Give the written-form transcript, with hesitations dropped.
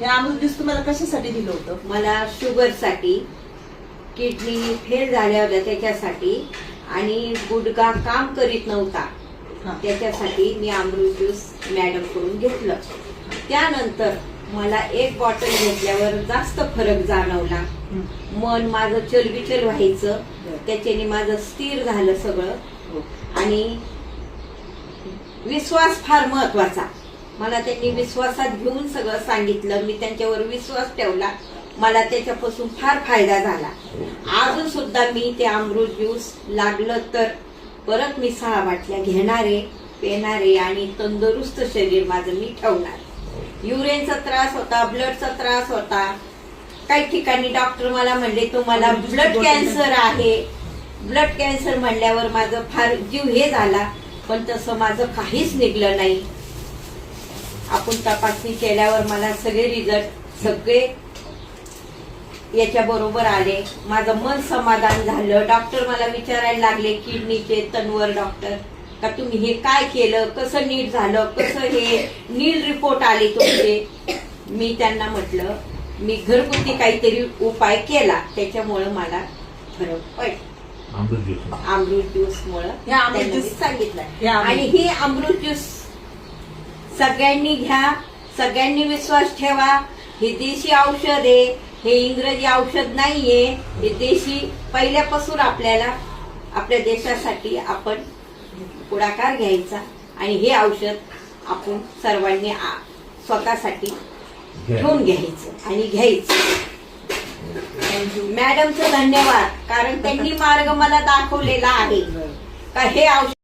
हे अमृत ज्यूस तुम्हाला कशासाठी दिलं होतं? मला शुगरसाठी, किडनी फेल झाल्या होत्या त्याच्यासाठी, आणि गुडघा काम करीत नव्हता त्याच्यासाठी मी अमृत ज्यूस मॅडम कडून घेतलं. त्यानंतर मला एक बॉटल घेतल्यावर जास्त फरक जाणवला. मन माझं चलबिचल व्हायचं, त्याच्याने माझं स्थिर झालं सगळं. आणि विश्वास फार महत्वाचा. मला त्यांनी विश्वासात घेऊन सगळं सांगितलं, मी त्यांच्यावर विश्वास ठेवला. मला त्याच्यापासून फार फायदा झाला. अजून सुद्धा मी ते अमृत ज्यूस लागलं तर परत मी 6 बाटल्या घेणारे, पेणारे आणि तंदुरुस्त शरीर माझं मी ठेवणार. युरिनचा त्रास होता, ब्लडचा त्रास होता. काही ठिकाणी डॉक्टर मला म्हणले तुम्हाला ब्लड कॅन्सर आहे. ब्लड कॅन्सर म्हणल्यावर माझं फार जीव हे झाला, पण तसं माझं काहीच निघलं नाही. आपण तपासणी केल्यावर मला सगळे रिझल्ट सगळे याच्या बरोबर आले. माझं मन समाधान झालं. डॉक्टर मला विचारायला लागले, किडनीचे तन्वर डॉक्टर, का तुम्ही हे काय केलं, कसं नीट झालं, कसं हे नीट रिपोर्ट आले तुमचे. मी त्यांना म्हटलं मी घरगुती काहीतरी उपाय केला, त्याच्यामुळं मला फरक पडला. अमृत ज्यूस मुळे सांगितलं. आणि हे अमृत ज्यूस सगळ्यांनी घ्या, सगळ्यांनी विश्वास ठेवा. हे देशी औषध आहे, हे इंग्रजी औषध नाहीये. हे देशी पहिल्यापासून आपल्याला आपल्या देशासाठी आपण पुढाकार घ्यायचा आणि हे औषध आपण सर्वांनी स्वतःसाठी घेऊन घ्यायचं आणि घ्यायचं. मॅडमचं धन्यवाद, कारण त्यांनी मार्ग मला दाखवलेला आहे का हे औषध